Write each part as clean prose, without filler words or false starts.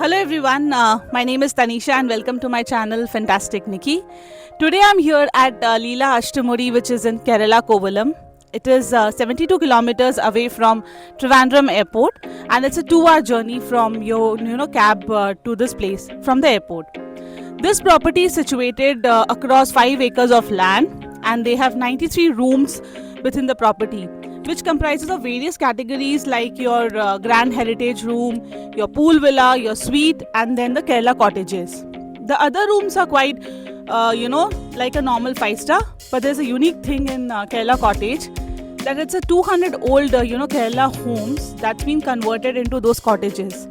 Hello everyone, my name is Tanisha and welcome to my channel Fantastic Nikki. Today I'm here at Leela Ashtamudi, which is in Kerala, Kovalam. It is 72 kilometers away from Trivandrum Airport, and it's a 2-hour journey from your cab to this place from the airport. This property is situated across 5 acres of land, and they have 93 rooms within the property, which comprises of various categories like your grand heritage room, your pool villa, your suite, and then the Kerala cottages. The other rooms are quite, like a normal 5-star, but there's a unique thing in Kerala cottage that it's a 200 old, Kerala homes that's been converted into those cottages.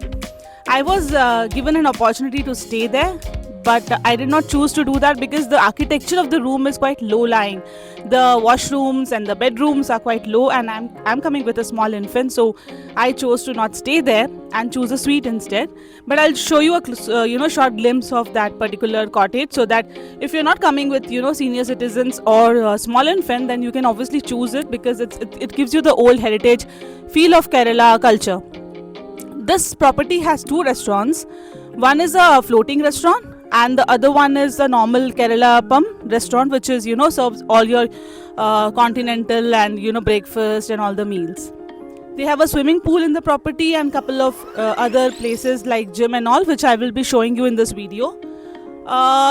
I was given an opportunity to stay there, but I did not choose to do that because the architecture of the room is quite low lying. The washrooms and the bedrooms are quite low, and I'm coming with a small infant, so I chose to not stay there and choose a suite instead. But I'll show you a short glimpse of that particular cottage, so that if you're not coming with senior citizens or a small infant, then you can obviously choose it because it gives you the old heritage feel of Kerala culture. This property has 2 restaurants. One is a floating restaurant, and the other one is a normal Kerala restaurant, which is serves all your continental and breakfast and all the meals. They have a swimming pool in the property and couple of other places like gym and all, which I will be showing you in this video.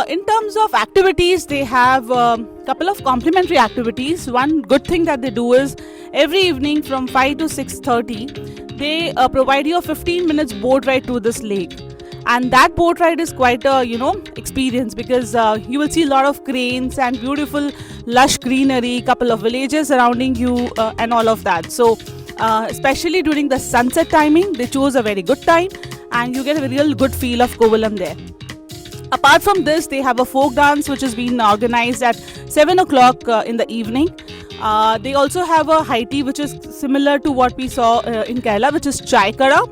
In terms of activities, they have a couple of complimentary activities. One good thing that they do is every evening from 5 to 6:30 they provide you a 15 minutes boat ride to this lake. And that boat ride is quite a experience, because you will see a lot of cranes and beautiful lush greenery, couple of villages surrounding you, and all of that. So especially during the sunset timing, they chose a very good time, and you get a real good feel of Kovalam there. Apart from this, they have a folk dance which has been organized at 7 o'clock in the evening. They also have a high tea which is similar to what we saw in Kerala, which is chai kara,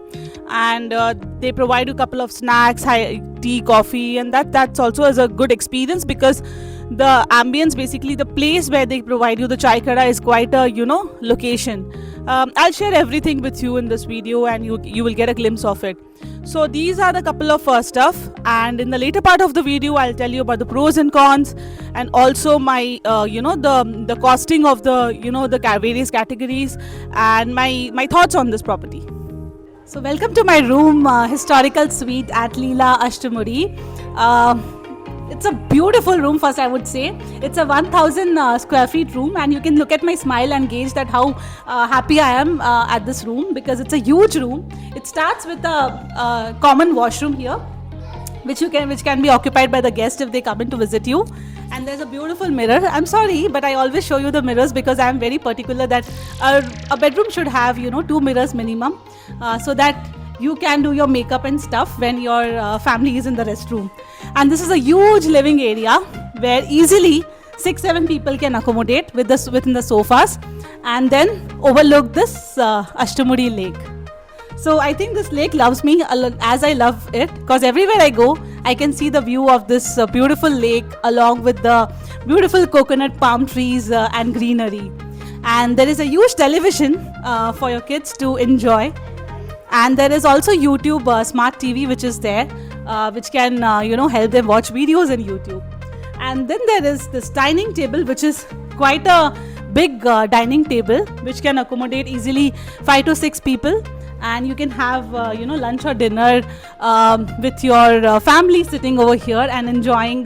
and they provide you a couple of snacks, high tea, coffee, and that's also is a good experience, because the ambience, basically the place where they provide you the chai kara, is quite a location. I'll share everything with you in this video, and you will get a glimpse of it. So these are the couple of stuff, and in the later part of the video I'll tell you about the pros and cons, and also my the costing of the various categories, and my thoughts on this property. So welcome to my room, historical suite at Leela Ashtamudi. It's a beautiful room. First, I would say it's a 1,000 square feet room, and you can look at my smile and gauge that how happy I am at this room, because it's a huge room. It starts with a common washroom here, which can be occupied by the guest if they come in to visit you. And there's a beautiful mirror. I'm sorry, but I always show you the mirrors because I'm very particular that a bedroom should have 2 mirrors minimum, so that you can do your makeup and stuff when your family is in the restroom. And this is a huge living area where easily 6-7 people can accommodate within the sofas, and then overlook this Ashtamudi lake. So I think this lake loves me as I love it, because everywhere I go I can see the view of this beautiful lake, along with the beautiful coconut palm trees and greenery. And there is a huge television for your kids to enjoy. And there is also YouTube smart TV which is there, which can help them watch videos on YouTube. And then there is this dining table, which is quite a big dining table, which can accommodate easily 5 to 6 people. And you can have lunch or dinner with your family sitting over here and enjoying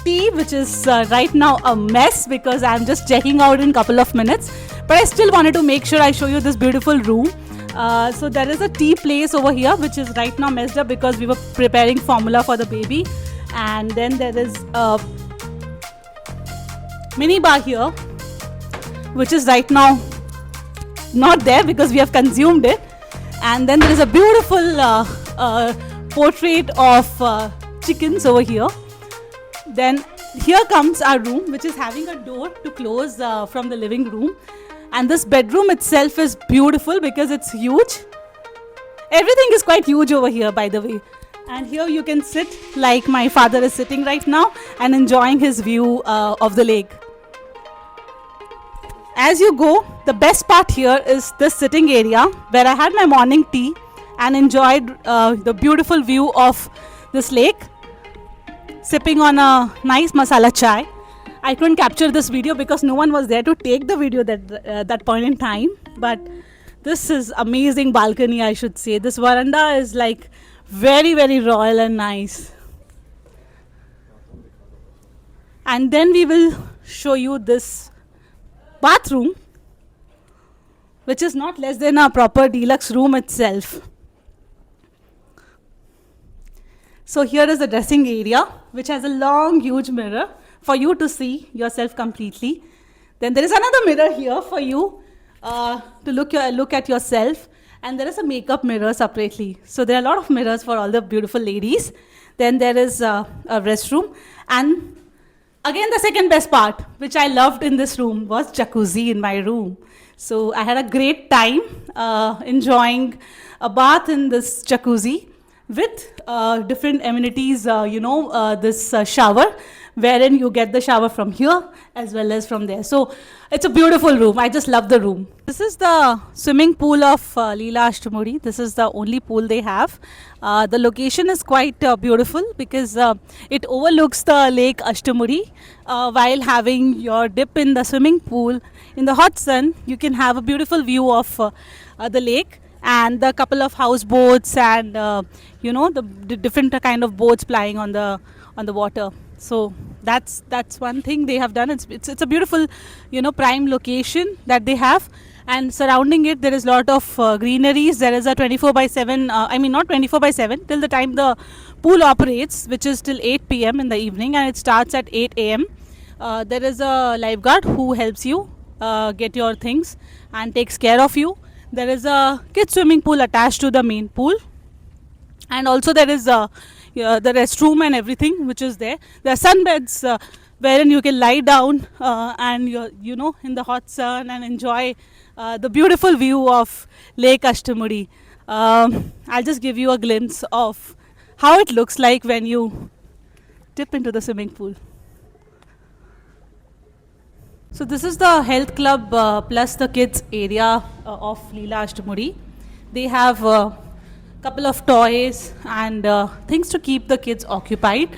tea, which is right now a mess because I'm just checking out in a couple of minutes. But I still wanted to make sure I show you this beautiful room. So there is a tea place over here, which is right now messed up because we were preparing formula for the baby. And then there is a mini bar here, which is right now not there because we have consumed it. And then there is a beautiful portrait of chickens over here. Then here comes our room, which is having a door to close from the living room. And this bedroom itself is beautiful because it's huge. Everything is quite huge over here, by the way. And here you can sit like my father is sitting right now and enjoying his view of the lake. As you go, the best part here is this sitting area where I had my morning tea and enjoyed the beautiful view of this lake, sipping on a nice masala chai. I couldn't capture this video because no one was there to take the video that point in time. But this is amazing balcony, I should say. This veranda is like very, very royal and nice. And then we will show you this bathroom, which is not less than a proper deluxe room itself. So here is the dressing area, which has a long, huge mirror for you to see yourself completely. Then there is another mirror here for you to look at yourself. And there is a makeup mirror separately. So there are a lot of mirrors for all the beautiful ladies. Then there is a restroom. And again, the second best part, which I loved in this room, was jacuzzi in my room. So I had a great time enjoying a bath in this jacuzzi with different amenities, this shower, wherein you get the shower from here as well as from there. So it's a beautiful room. I just love the room. This is the swimming pool of Leela Ashtamuri. This is the only pool they have. The location is quite beautiful because it overlooks the lake Ashtamuri. While having your dip in the swimming pool in the hot sun, you can have a beautiful view of the lake and the couple of houseboats and the different kind of boats plying on the water. So that's one thing they have done. It's a beautiful, prime location that they have, and surrounding it there is a lot of greeneries. There is a 24/7. Not 24/7 till the time the pool operates, which is till 8 p.m. in the evening, and it starts at 8 a.m. There is a lifeguard who helps you get your things and takes care of you. There is a kids swimming pool attached to the main pool, and also there is the restroom and everything which is there. There are sunbeds wherein you can lie down and you're in the hot sun and enjoy the beautiful view of Lake Ashtamuri. I'll just give you a glimpse of how it looks like when you dip into the swimming pool. So this is the health club plus the kids area of Leela Ashtamuri. They have couple of toys and things to keep the kids occupied.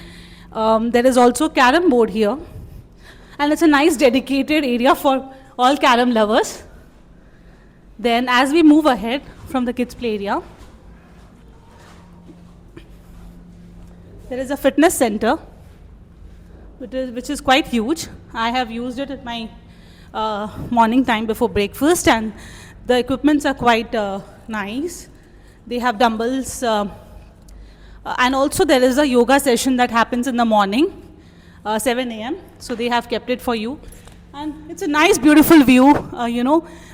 There is also carom board here, and it's a nice dedicated area for all carom lovers. Then as we move ahead from the kids play area, there is a fitness center which is quite huge. I have used it at my morning time before breakfast, and the equipments are quite nice. They have dumbbells, and also there is a yoga session that happens in the morning, 7 a.m. So they have kept it for you, and it's a nice, beautiful view.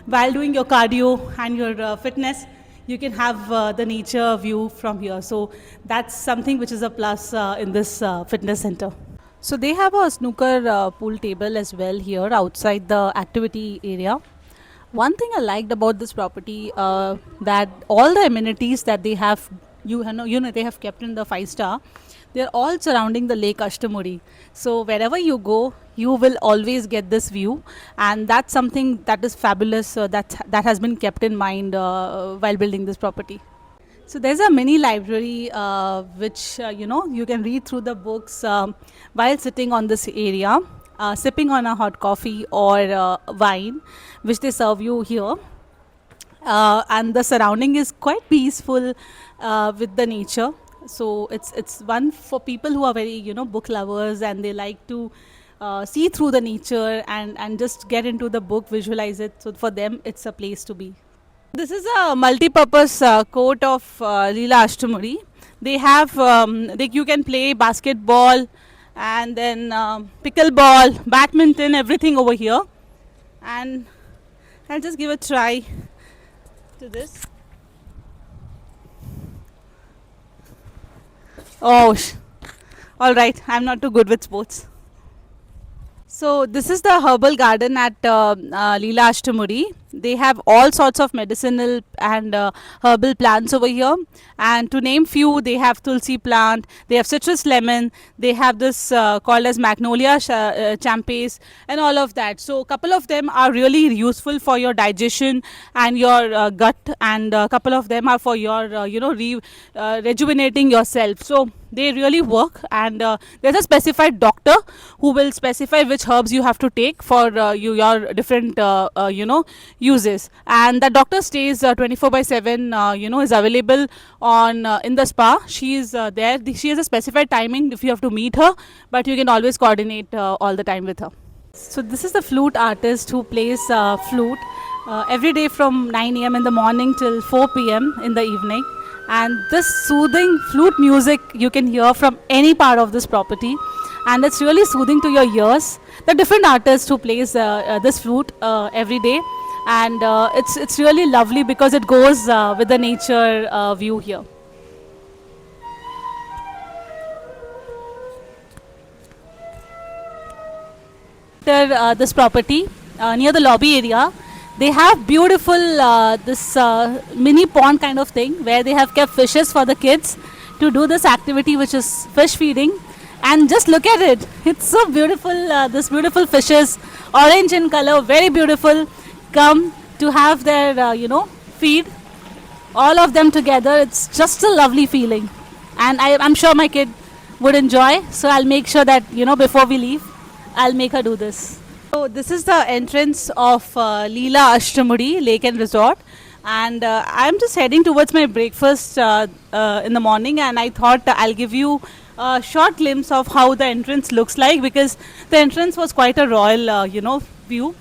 While doing your cardio and your fitness, you can have the nature view from here. So that's something which is a plus in this fitness center. So they have a snooker pool table as well here outside the activity area. One thing I liked about this property, that all the amenities that they have, they have kept in the 5-star. They're all surrounding the Lake Ashtamuri. So wherever you go, you will always get this view, and that's something that is fabulous. That has been kept in mind while building this property. So there's a mini library which you can read through the books while sitting on this area. Sipping on a hot coffee or wine, which they serve you here. And the surrounding is quite peaceful with the nature. So it's one for people who are very, book lovers, and they like to see through the nature and just get into the book, visualize it. So for them, it's a place to be. This is a multi-purpose court of Leela Ashtamuri. They have, you can play basketball, and then pickleball, badminton, everything over here. And I'll just give a try to this. Oh, all right, I'm not too good with sports. So this is the herbal garden at Leela Ashtamuri. They have all sorts of medicinal and herbal plants over here. And to name few, they have tulsi plant, they have citrus lemon, they have this called as magnolia champes, and all of that. So a couple of them are really useful for your digestion and your gut, and a couple of them are for your rejuvenating yourself. So they really work, and there's a specified doctor who will specify which herbs you have to take for your different uses. And the doctor stays 24/7, is available on in the spa. She is there. She has a specified timing if you have to meet her, but you can always coordinate all the time with her. So this is the flute artist who plays flute every day from 9 a.m. in the morning till 4 p.m. in the evening. And this soothing flute music you can hear from any part of this property, and it's really soothing to your ears. The different artists who plays this flute every day, and it's really lovely because it goes with the nature view here. This property near the lobby area, they have beautiful this mini pond kind of thing where they have kept fishes for the kids to do this activity, which is fish feeding. And just look at it, it's so beautiful. This beautiful fishes, orange in color, very beautiful, come to have their feed, all of them together. It's just a lovely feeling, and I'm sure my kid would enjoy. So I'll make sure that before we leave, I'll make her do this. So this is the entrance of Leela Ashtamudi Lake and Resort, and I'm just heading towards my breakfast in the morning, and I thought I'll give you a short glimpse of how the entrance looks like, because the entrance was quite a royal view.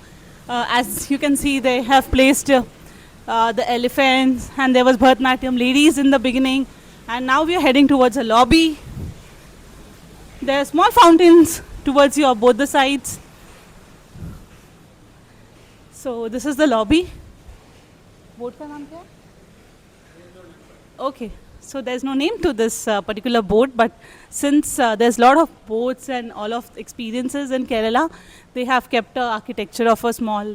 As you can see, they have placed the elephants, and there was Bharatanatyam ladies in the beginning, and now we are heading towards a lobby. There are small fountains towards you on both the sides. So this is the lobby. Boat ka naam kya hai? Okay, so there's no name to this particular boat, but since there's a lot of boats and all of experiences in Kerala, they have kept a architecture of a small,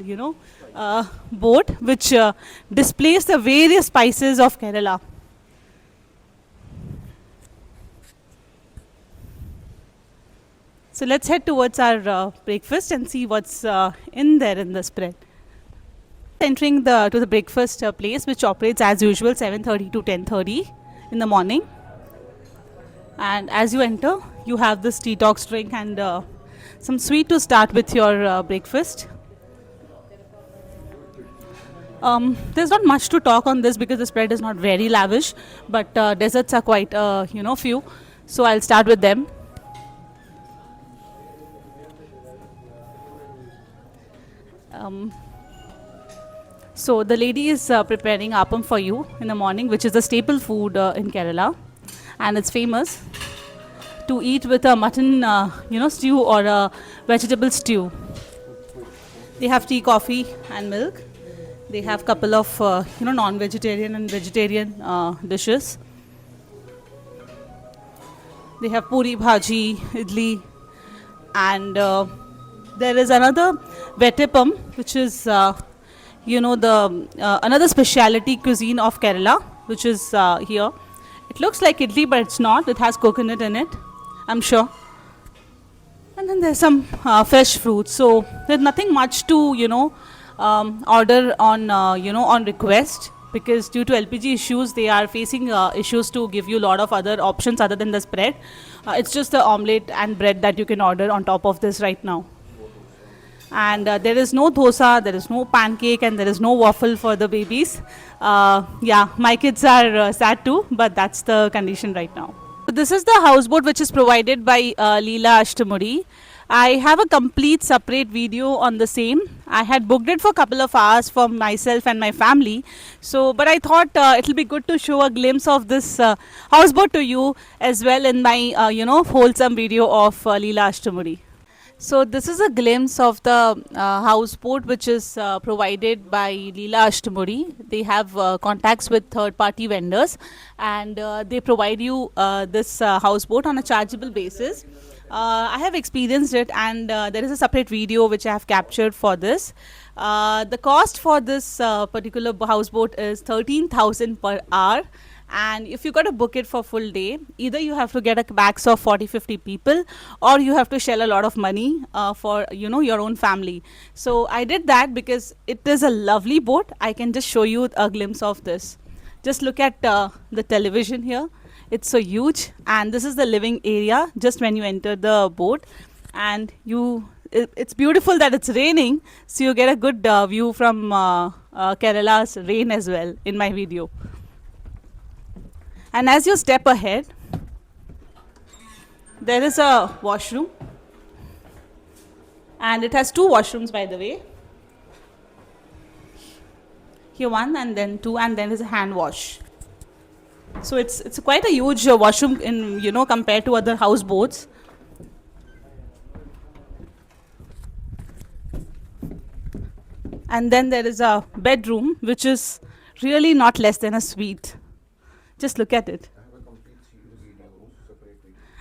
boat which displays the various spices of Kerala. So let's head towards our breakfast and see what's in there in the spread. Entering to the breakfast place, which operates as usual 7:30 to 10:30 in the morning. And as you enter, you have this detox drink and some sweet to start with your breakfast. There's not much to talk on this because the spread is not very lavish, but desserts are quite few. So I'll start with them. So the lady is preparing appam for you in the morning, which is the staple food in Kerala, and it's famous to eat with a mutton, stew or a vegetable stew. They have tea, coffee, and milk. They have couple of non-vegetarian and vegetarian dishes. They have puri, bhaji, idli, and there is another vettapam, which is another speciality cuisine of Kerala, which is here. It looks like idli, but it's not. It has coconut in it, I'm sure. And then there's some fresh fruits. So there's nothing much to order on on request, because due to LPG issues, they are facing issues to give you a lot of other options other than the spread. It's just the omelette and bread that you can order on top of this right now. And there is no dosa, there is no pancake, and there is no waffle for the babies. My kids are sad too, but that's the condition right now. So this is the houseboat which is provided by Leela Ashtamudi. I have a complete separate video on the same. I had booked it for a couple of hours for myself and my family. So, but I thought it'll be good to show a glimpse of this houseboat to you as well in my, wholesome video of Leela Ashtamudi. So this is a glimpse of the houseboat which is provided by Leela Ashtamuri. They have contacts with third-party vendors, and they provide you this houseboat on a chargeable basis. I have experienced it, and there is a separate video which I have captured for this. The cost for this particular houseboat is 13,000 per hour, and if you got to book it for full day, either you have to get a max of 40-50 people, or you have to shell a lot of money for your own family. So I did that because it is a lovely boat. I can just show you a glimpse of this. Just look at the television here. It's so huge, and this is the living area just when you enter the boat. And it's beautiful that it's raining, so you get a good view from Kerala's rain as well in my video. And as you step ahead, there is a washroom, and it has two washrooms, by the way. Here one, and then two, and then there's a hand wash. So it's quite a huge washroom in compared to other houseboats. And then there is a bedroom which is really not less than a suite. Just look at it.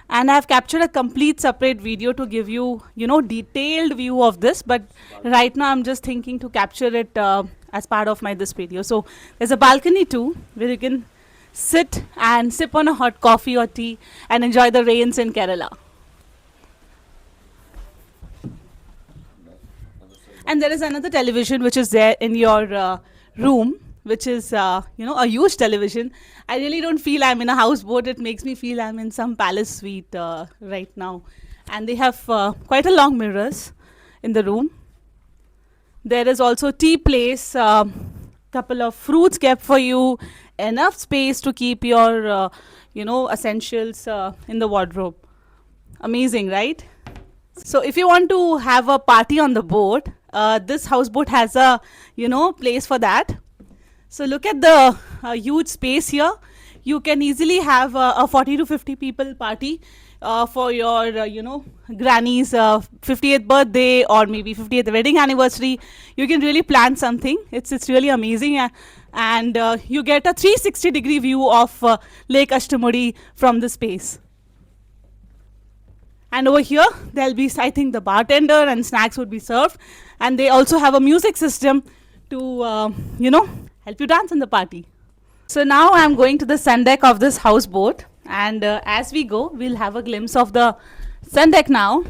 And I have captured a complete separate video to give you, detailed view of this. But right now I'm just thinking to capture it as part of this video. So there's a balcony too, where you can sit and sip on a hot coffee or tea and enjoy the rains in Kerala. And there is another television which is there in your room, which is a huge television. I really don't feel I'm in a houseboat. It makes me feel I'm in some palace suite right now. And they have quite a long mirrors in the room. There is also tea place, couple of fruits kept for you, enough space to keep your essentials in the wardrobe. Amazing, right? So if you want to have a party on the boat, this houseboat has a place for that. So look at the huge space here. You can easily have a 40 to 50 people party for your granny's 50th birthday, or maybe 50th wedding anniversary. You can really plan something. It's really amazing, and you get a 360-degree view of Lake Ashtamuri from the space. And over here there'll be, I think, the bartender, and snacks would be served, and they also have a music system to help you dance in the party. So now I'm going to the sun deck of this houseboat, and as we go, we'll have a glimpse of the sun deck now.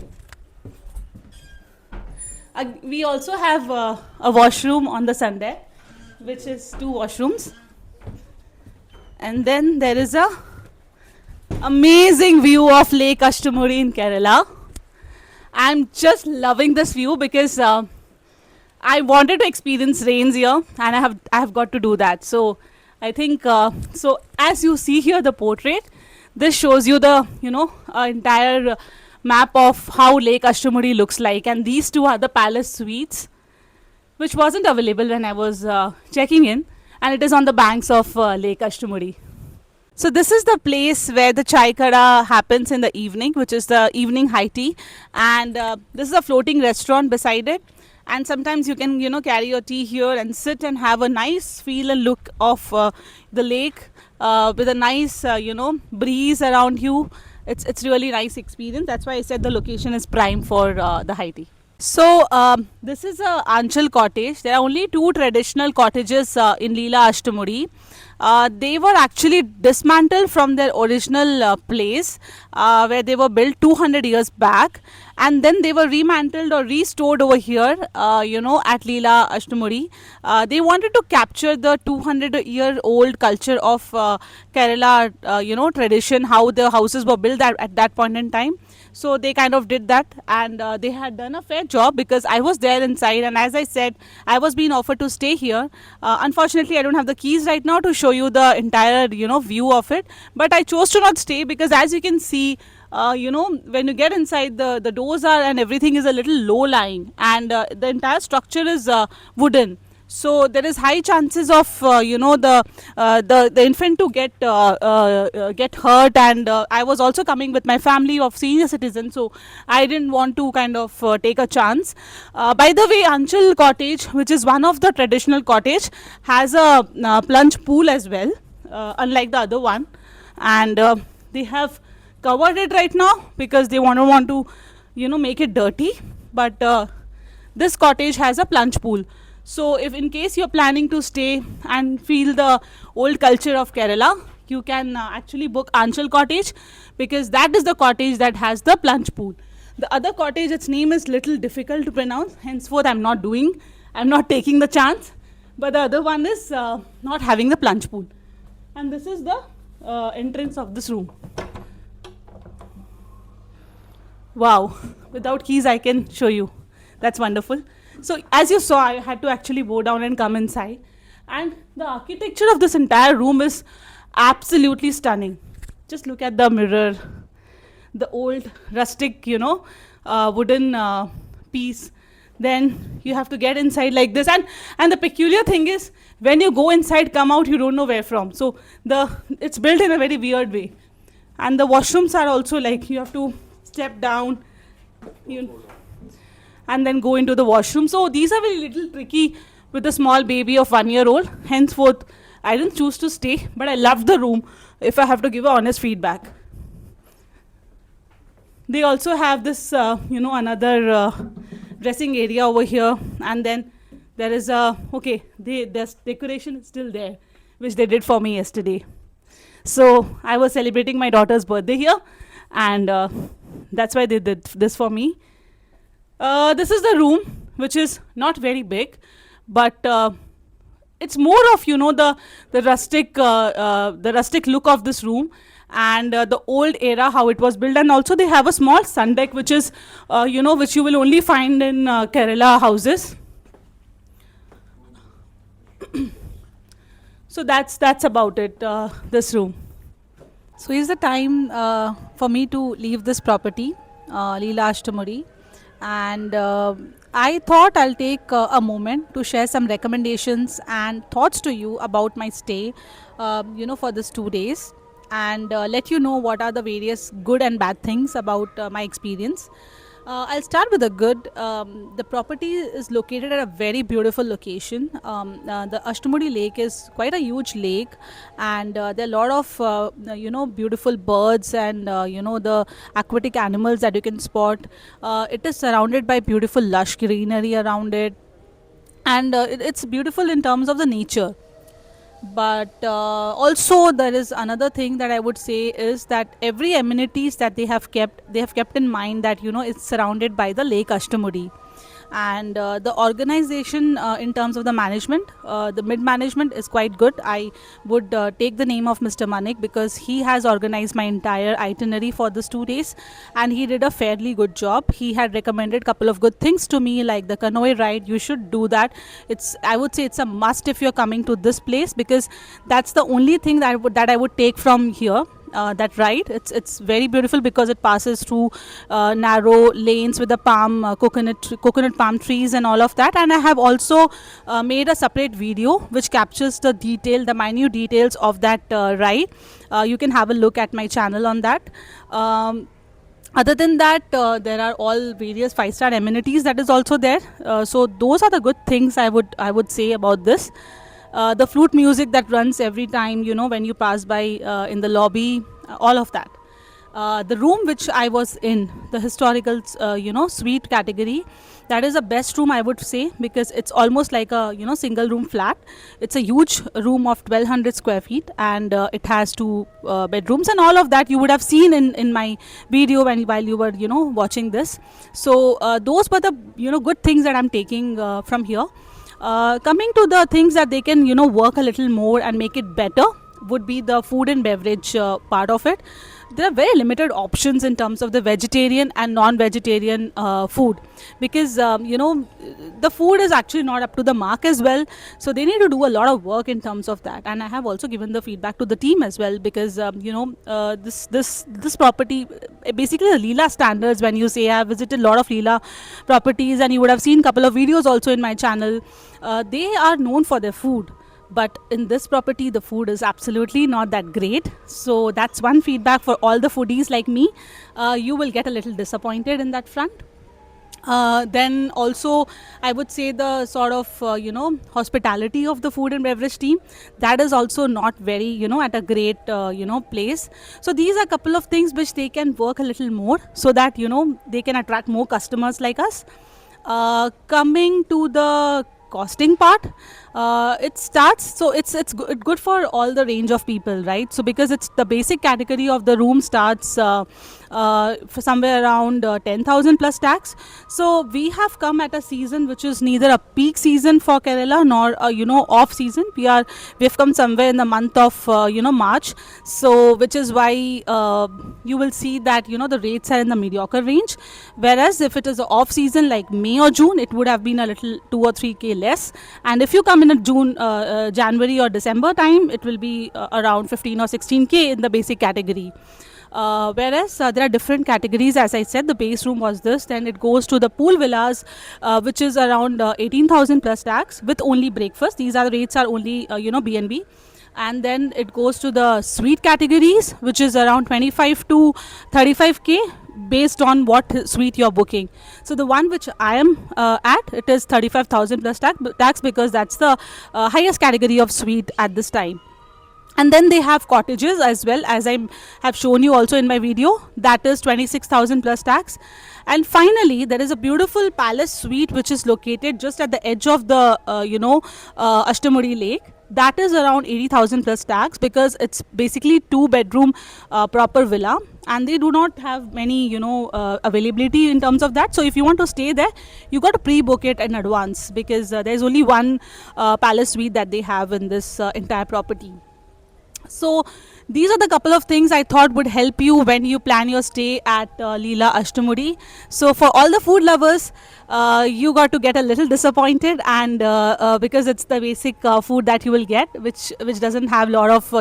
We also have a washroom on the sun deck, which is two washrooms. And then there is a amazing view of Lake Ashtamuri in Kerala. I'm just loving this view because I wanted to experience rains here, and I have got to do that. So I think so. As you see here, the portrait, this shows you the entire map of how Lake Ashtamuri looks like, and these two are the palace suites, which wasn't available when I was checking in, and it is on the banks of Lake Ashtamuri. So this is the place where the chai kada happens in the evening, which is the evening high tea, and this is a floating restaurant beside it. And sometimes you can carry your tea here and sit and have a nice feel and look of the lake with a nice breeze around you. It's really nice experience. That's why I said the location is prime for the high tea. So this is a Anchal cottage. There are only two traditional cottages in Leela Ashtamuri. They were actually dismantled from their original place where they were built 200 years back, and then they were remantled or restored over here at Leela Ashtamuri. They wanted to capture the 200-year-old culture of Kerala tradition, how the houses were built at that point in time. So they kind of did that, and they had done a fair job because I was there inside, and as I said, I was being offered to stay here. Unfortunately, I don't have the keys right now to show you the entire view of it, but I chose to not stay because, as you can see, when you get inside, the doors are and everything is a little low lying, and the entire structure is wooden. So there is high chances of the infant to get hurt, and I was also coming with my family of senior citizens, so I didn't want to kind of take a chance. By the way, Anchal Cottage, which is one of the traditional cottage, has a plunge pool as well, unlike the other one, and they have covered it right now because they don't want to make it dirty, but this cottage has a plunge pool. So if in case you're planning to stay and feel the old culture of Kerala, you can actually book Anchal Cottage, because that is the cottage that has the plunge pool. The other cottage, its name is little difficult to pronounce, henceforth I'm not taking the chance, but the other one is not having the plunge pool. And this is the entrance of this room. Wow, without keys I can show you. That's wonderful. So as you saw, I had to actually go down and come inside. And the architecture of this entire room is absolutely stunning. Just look at the mirror, the old rustic, wooden piece. Then you have to get inside like this. And the peculiar thing is, when you go inside, come out, you don't know where from. So it's built in a very weird way. And the washrooms are also like, you have to step down, and then go into the washroom. So these are very little tricky with a small baby of 1 year old. Henceforth, I didn't choose to stay, but I loved the room, if I have to give a honest feedback. They also have this, another dressing area over here, and then there is this decoration is still there, which they did for me yesterday. So I was celebrating my daughter's birthday here, and that's why they did this for me. This is the room, which is not very big, but it's more of the rustic look of this room, and the old era how it was built. And also they have a small sun deck, which is which you will only find in Kerala houses. So that's about it, this room. So is the time for me to leave this property, Leela Ashtamuri, and I thought I'll take a moment to share some recommendations and thoughts to you about my stay, for this 2 days, and let you know what are the various good and bad things about my experience. I'll start with the good. The property is located at a very beautiful location. The Ashtamudi Lake is quite a huge lake, and there are a lot of beautiful birds and the aquatic animals that you can spot. It is surrounded by beautiful lush greenery around it, and it's beautiful in terms of the nature. But also there is another thing that I would say is that every amenities that they have kept in mind that it's surrounded by the Lake Ashtamudi. And the organization, in terms of the management, the mid management is quite good. I would take the name of Mr. Manik, because he has organized my entire itinerary for this 2 days, and he did a fairly good job. He had recommended a couple of good things to me, like the canoe ride. You should do that. I would say it's a must if you're coming to this place, because that's the only thing that I would take from here. That ride, it's very beautiful because it passes through narrow lanes with the coconut palm trees and all of that. And I have also made a separate video which captures the minute details of that ride. You can have a look at my channel on that. Other than that, there are all various 5-star amenities that is also there. So those are the good things I would say about this. The flute music that runs every time, when you pass by in the lobby, all of that. The room which I was in, the historical, suite category, that is the best room I would say, because it's almost like a, single room flat. It's a huge room of 1200 square feet, and it has 2 bedrooms, and all of that you would have seen in my video while you were, watching this. So those were the, good things that I'm taking from here. Coming to the things that they can work a little more and make it better, would be the food and beverage part of it. There are very limited options in terms of the vegetarian and non-vegetarian food, because the food is actually not up to the mark as well, so they need to do a lot of work in terms of that. And I have also given the feedback to the team as well, because this property, basically the Leela standards, when you say I have visited a lot of Leela properties, and you would have seen a couple of videos also in my channel, they are known for their food, but in this property the food is absolutely not that great. So that's one feedback for all the foodies like me. You will get a little disappointed in that front. Then also I would say the sort of hospitality of the food and beverage team, that is also not very at a great place. So these are a couple of things which they can work a little more, so that they can attract more customers like us. Coming to the costing part, it starts, so it's good for all the range of people, right? So because it's the basic category of the room starts for somewhere around 10,000 plus tax. So we have come at a season which is neither a peak season for Kerala nor a off season. We've come somewhere in the month of March, so which is why you will see that the rates are in the mediocre range, whereas if it is a off season like May or June, it would have been a little 2 or 3k less. And if you come in a January or December time, it will be around 15 or 16k in the basic category. Whereas there are different categories. As I said, the base room was this, then it goes to the pool villas, which is around 18,000 plus tax with only breakfast. These are the rates are only B&B. And then it goes to the suite categories, which is around 25 to 35k based on what suite you're booking. So the one which I am at, it is 35,000 plus tax, because that's the highest category of suite at this time. And then they have cottages as well, as I have shown you also in my video, that is 26,000 plus tax. And finally there is a beautiful palace suite which is located just at the edge of the Ashtamudi lake. That is around 80,000 plus tax, because it's basically 2-bedroom proper villa, and they do not have many availability in terms of that. So if you want to stay there, you got to pre-book it in advance, because there's only one palace suite that they have in this entire property. So these are the couple of things I thought would help you when you plan your stay at Leela Ashtamudi. So for all the food lovers, you got to get a little disappointed, and because it's the basic food that you will get, which doesn't have a lot of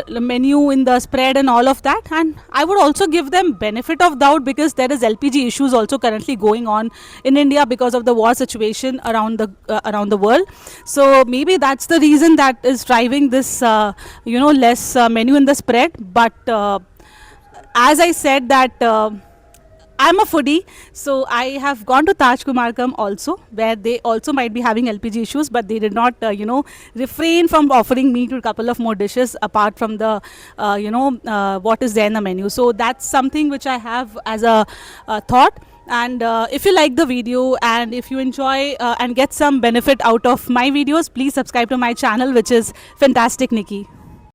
menu in the spread and all of that. And I would also give them benefit of doubt, because there is LPG issues also currently going on in India because of the war situation around the world. So maybe that's the reason that is driving this less menu in the spread. But as I said that I'm a foodie, so I have gone to Taj Kumarkam also, where they also might be having LPG issues, but they did not, refrain from offering me to a couple of more dishes apart from the, what is there in the menu. So that's something which I have as a thought. And if you like the video and if you enjoy and get some benefit out of my videos, please subscribe to my channel, which is Fantastic Nikki.